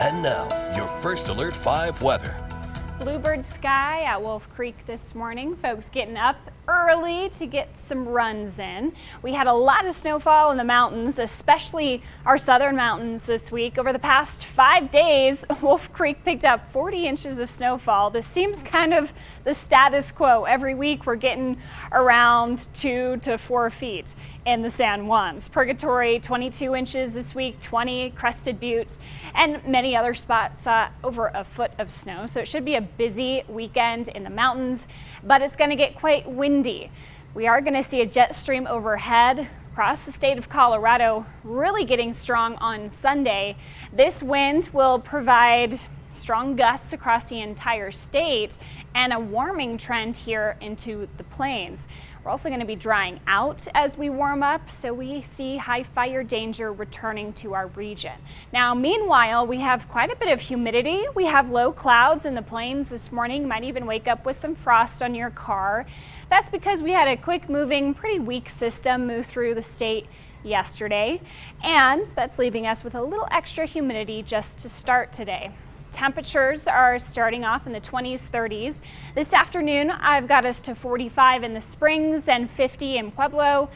And now, your First Alert 5 weather. Bluebird sky at Wolf Creek this morning. Folks getting up early to get some runs in. We had a lot of snowfall in the mountains, especially our southern mountains this week. Over the past 5 days, Wolf Creek picked up 40 inches of snowfall. This seems kind of the status quo. Every week we're getting around 2 to 4 feet in the San Juans. Purgatory, 22 inches this week, 20 Crested Butte, and many other spots saw over a foot of snow. So it should be a busy weekend in the mountains, but it's going to get quite windy. We are going to see a jet stream overhead across the state of Colorado, really getting strong on Sunday. This wind will provide strong gusts across the entire state and a warming trend here into the plains. We're also going to be drying out as we warm up, so we see high fire danger returning to our region. Now, meanwhile, we have quite a bit of humidity. We have low clouds in the plains this morning. You might even wake up with some frost on your car. That's because we had a quick moving, pretty weak system move through the state yesterday, and that's leaving us with a little extra humidity just to start today. Temperatures are starting off in the 20s, 30s. This afternoon, I've got us to 45 in the Springs and 50 in Pueblo,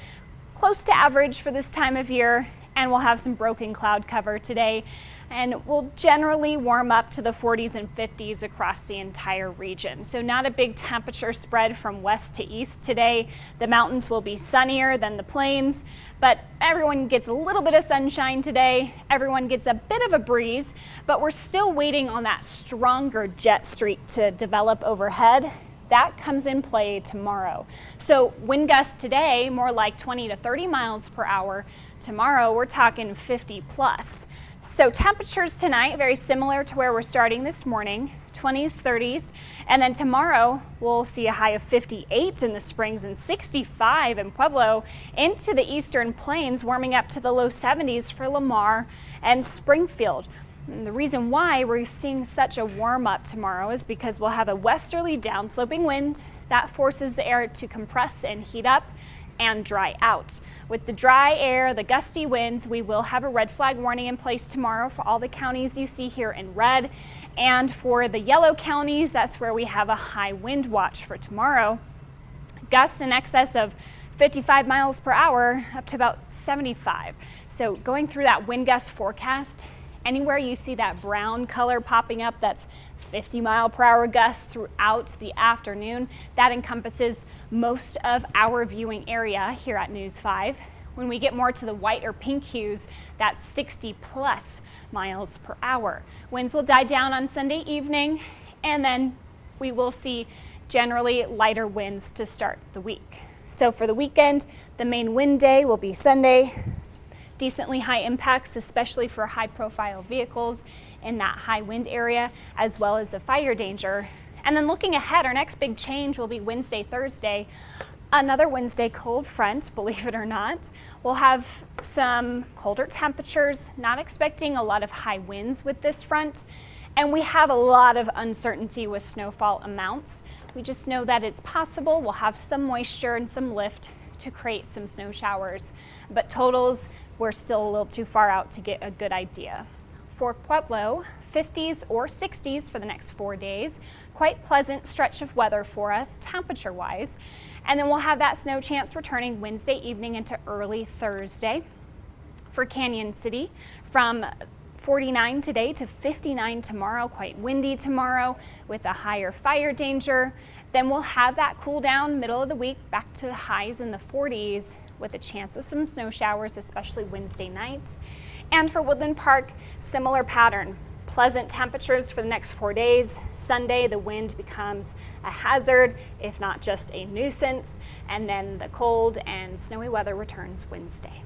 close to average for this time of year, and we'll have some broken cloud cover today. And we'll generally warm up to the 40s and 50s across the entire region. So not a big temperature spread from west to east today. The mountains will be sunnier than the plains, but everyone gets a little bit of sunshine today. Everyone gets a bit of a breeze, but we're still waiting on that stronger jet streak to develop overhead. That comes in play tomorrow. So wind gusts today, more like 20 to 30 miles per hour. Tomorrow, we're talking 50 plus. So temperatures tonight, very similar to where we're starting this morning, 20s, 30s. And then tomorrow, we'll see a high of 58 in the Springs and 65 in Pueblo into the eastern plains, warming up to the low 70s for Lamar and Springfield. And the reason why we're seeing such a warm up tomorrow is because we'll have a westerly downsloping wind that forces the air to compress and heat up and dry out. With the dry air, the gusty winds, we will have a red flag warning in place tomorrow for all the counties you see here in red. And for the yellow counties, that's where we have a high wind watch for tomorrow. Gusts in excess of 55 miles per hour up to about 75. So going through that wind gust forecast, anywhere you see that brown color popping up, that's 50 mile per hour gusts throughout the afternoon. That encompasses most of our viewing area here at News 5. When we get more to the white or pink hues, that's 60 plus miles per hour. Winds will die down on Sunday evening, and then we will see generally lighter winds to start the week. So for the weekend, the main wind day will be Sunday. Decently high impacts, especially for high profile vehicles in that high wind area, as well as the fire danger. And then looking ahead, our next big change will be Wednesday, Thursday. Another Wednesday cold front, believe it or not. We'll have some colder temperatures, not expecting a lot of high winds with this front. And we have a lot of uncertainty with snowfall amounts. We just know that it's possible. We'll have some moisture and some lift to create some snow showers, but totals, we're still a little too far out to get a good idea. For Pueblo, 50s or 60s for the next 4 days. Quite pleasant stretch of weather for us temperature wise. And then we'll have that snow chance returning Wednesday evening into early Thursday. For Canyon City, from 49 today to 59 tomorrow, quite windy tomorrow with a higher fire danger. Then we'll have that cool down middle of the week back to highs in the 40s with a chance of some snow showers, especially Wednesday night. And for Woodland Park, similar pattern. Pleasant temperatures for the next 4 days. Sunday, the wind becomes a hazard, if not just a nuisance. And then the cold and snowy weather returns Wednesday.